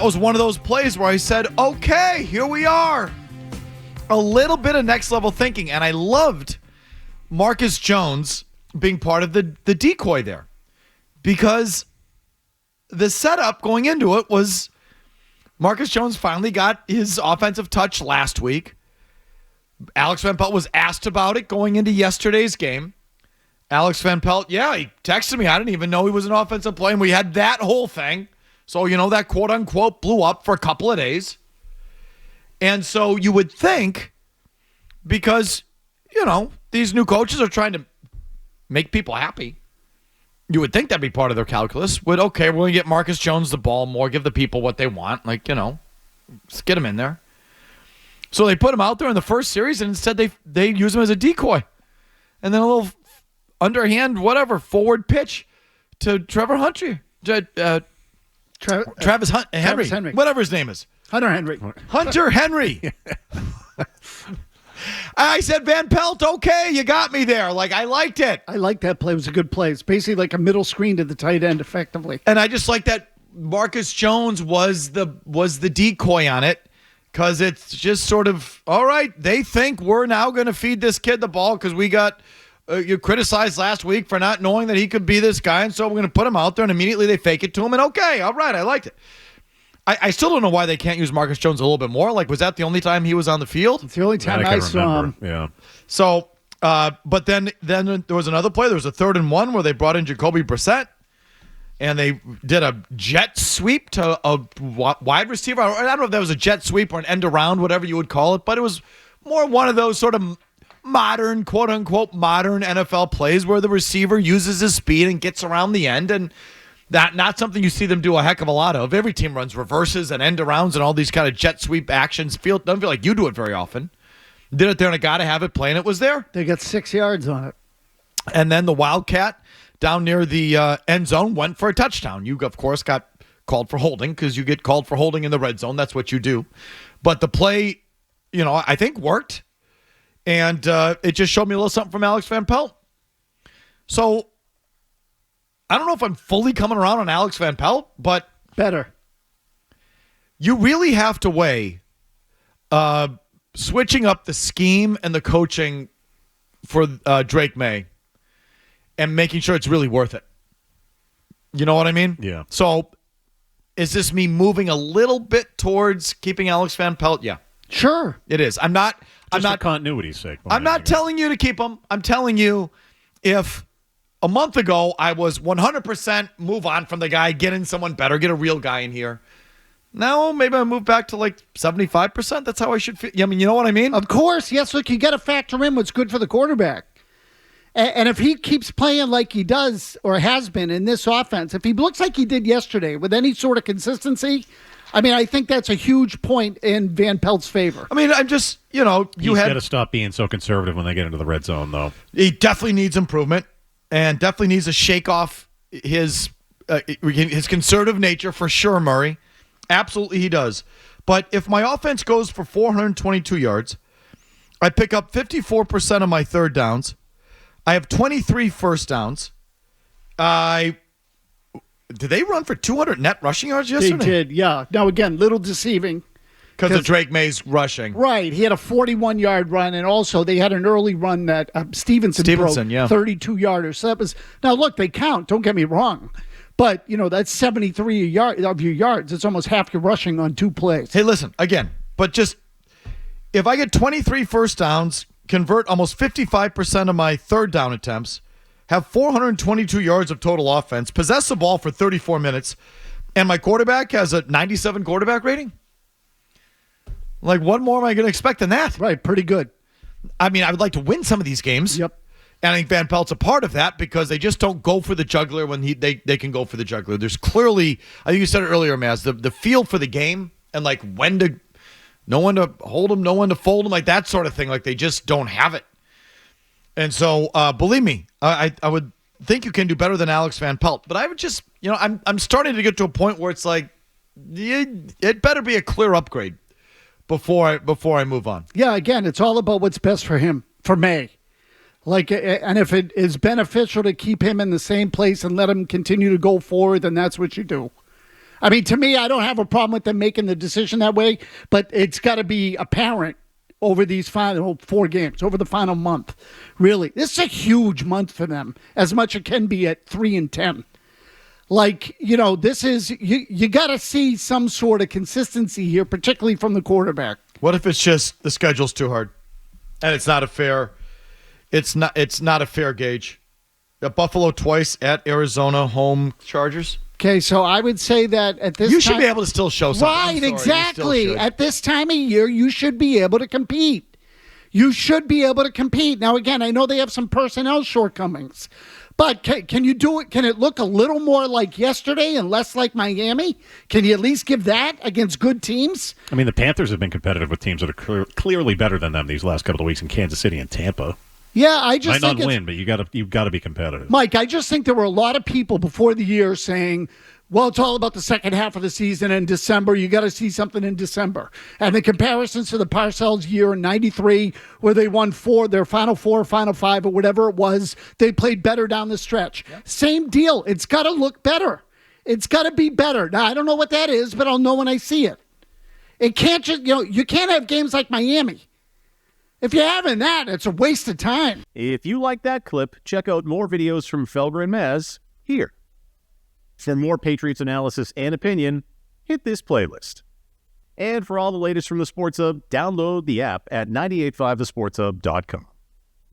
That was one of those plays where I said, okay, here we are. A little bit of next level thinking. And I loved Marcus Jones being part of the decoy there. Because the setup going into it was Marcus Jones finally got his offensive touch last week. Alex Van Pelt was asked about it going into yesterday's game. Alex Van Pelt, he texted me. I didn't even know he was an offensive player. And we had that whole thing. So, that quote-unquote blew up for a couple of days. And so you would think, because, these new coaches are trying to make people happy, you would think that'd be part of their calculus. We're going to get Marcus Jones the ball more, give the people what they want. Just get him in there. So they put him out there in the first series, and instead they use him as a decoy. And then a little underhand, forward pitch to Trevor Hunter. Travis Henry, whatever his name is. Hunter Henry. I said, Van Pelt, okay, you got me there. I liked it. I like that play. It was a good play. It's basically like a middle screen to the tight end effectively. And I just like that Marcus Jones was the decoy on it, because it's just sort of, all right, they think we're now going to feed this kid the ball because we got you criticized last week for not knowing that he could be this guy, and so we're going to put him out there, and immediately they fake it to him, and okay, all right, I liked it. I still don't know why they can't use Marcus Jones a little bit more. Was that the only time he was on the field? It's the only time I saw him. Yeah. So, but then there was another play. There was a 3rd and 1 where they brought in Jacoby Brissett, and they did a jet sweep to a wide receiver. I don't know if that was a jet sweep or an end around, whatever you would call it, but it was more one of those sort of modern, quote-unquote, modern NFL plays where the receiver uses his speed and gets around the end, and that not something you see them do a heck of a lot of. Every team runs reverses and end arounds and all these kind of jet sweep actions. Doesn't feel like you do it very often. Did it there, and a guy to have it play, and it was there. They got 6 yards on it. And then the Wildcat down near the end zone went for a touchdown. You, of course, got called for holding because you get called for holding in the red zone. That's what you do. But the play, I think worked. And it just showed me a little something from Alex Van Pelt. So I don't know if I'm fully coming around on Alex Van Pelt, but better. You really have to weigh switching up the scheme and the coaching for Drake May and making sure it's really worth it. You know what I mean? Yeah. So is this me moving a little bit towards keeping Alex Van Pelt? Yeah. Sure. It is. I'm not for continuity's sake. I'm not telling you to keep him. I'm telling you, if a month ago I was 100% move on from the guy, get in someone better, get a real guy in here. Now maybe I move back to 75%. That's how I should feel. I mean, you know what I mean? Of course. Yes, look, you got to factor in what's good for the quarterback. And if he keeps playing like he does or has been in this offense, if he looks like he did yesterday with any sort of consistency, I think that's a huge point in Van Pelt's favor. I'm just, He's got to stop being so conservative when they get into the red zone, though. He definitely needs improvement and definitely needs to shake off his conservative nature for sure, Murray. Absolutely he does. But if my offense goes for 422 yards, I pick up 54% of my third downs. I have 23 first downs. Did they run for 200 net rushing yards yesterday? They did, yeah. Now, again, little deceiving. Because of Drake May's rushing. Right. He had a 41-yard run, and also they had an early run that Stevenson broke, 32-yarder. So that was – now, look, they count. Don't get me wrong. But, that's 73 of your yards. It's almost half your rushing on 2 plays. Hey, listen, again, but just if I get 23 first downs, convert almost 55% of my third down attempts, have 422 yards of total offense, possess the ball for 34 minutes, and my quarterback has a 97 quarterback rating? What more am I going to expect than that? Right, pretty good. I would like to win some of these games. Yep. And I think Van Pelt's a part of that because they just don't go for the juggler when they can go for the juggler. There's clearly, I think you said it earlier, Mazz, the feel for the game and when to, no one to hold him, no one to fold him, that sort of thing. They just don't have it. And so, believe me, I would think you can do better than Alex Van Pelt. But I would just, I'm starting to get to a point where it's it better be a clear upgrade before I move on. Yeah, again, it's all about what's best for him, for May. And if it is beneficial to keep him in the same place and let him continue to go forward, then that's what you do. I mean, to me, I don't have a problem with them making the decision that way, but it's got to be apparent over these final 4 games, over the final month. Really, this is a huge month for them, as much it can be at 3-10. Like, this is you got to see some sort of consistency here, particularly from the quarterback. What if it's just the schedule's too hard, and it's not a fair gauge? At Buffalo twice, at Arizona, home Chargers. Okay, so I would say that at this you time, should be able to still show something. Right, exactly. At this time of year, you should be able to compete. You should be able to compete. Now, again, I know they have some personnel shortcomings, but can you do it? Can it look a little more like yesterday and less like Miami? Can you at least give that against good teams? I mean, the Panthers have been competitive with teams that are clearly better than them these last couple of weeks in Kansas City and Tampa. Yeah, I just might not win, but you've got to be competitive. Mike, I just think there were a lot of people before the year saying, well, it's all about the second half of the season in December. You got to see something in December. And the comparisons to the Parcells year in 93, where they won their final 4, final 5, or whatever it was, they played better down the stretch. Yep. Same deal. It's got to look better. It's got to be better. Now, I don't know what that is, but I'll know when I see it. It can't just, you can't have games like Miami. If you're having that, it's a waste of time. If you like that clip, check out more videos from Felger and Mazz here. For more Patriots analysis and opinion, hit this playlist. And for all the latest from the Sports Hub, download the app at 985thesportshub.com.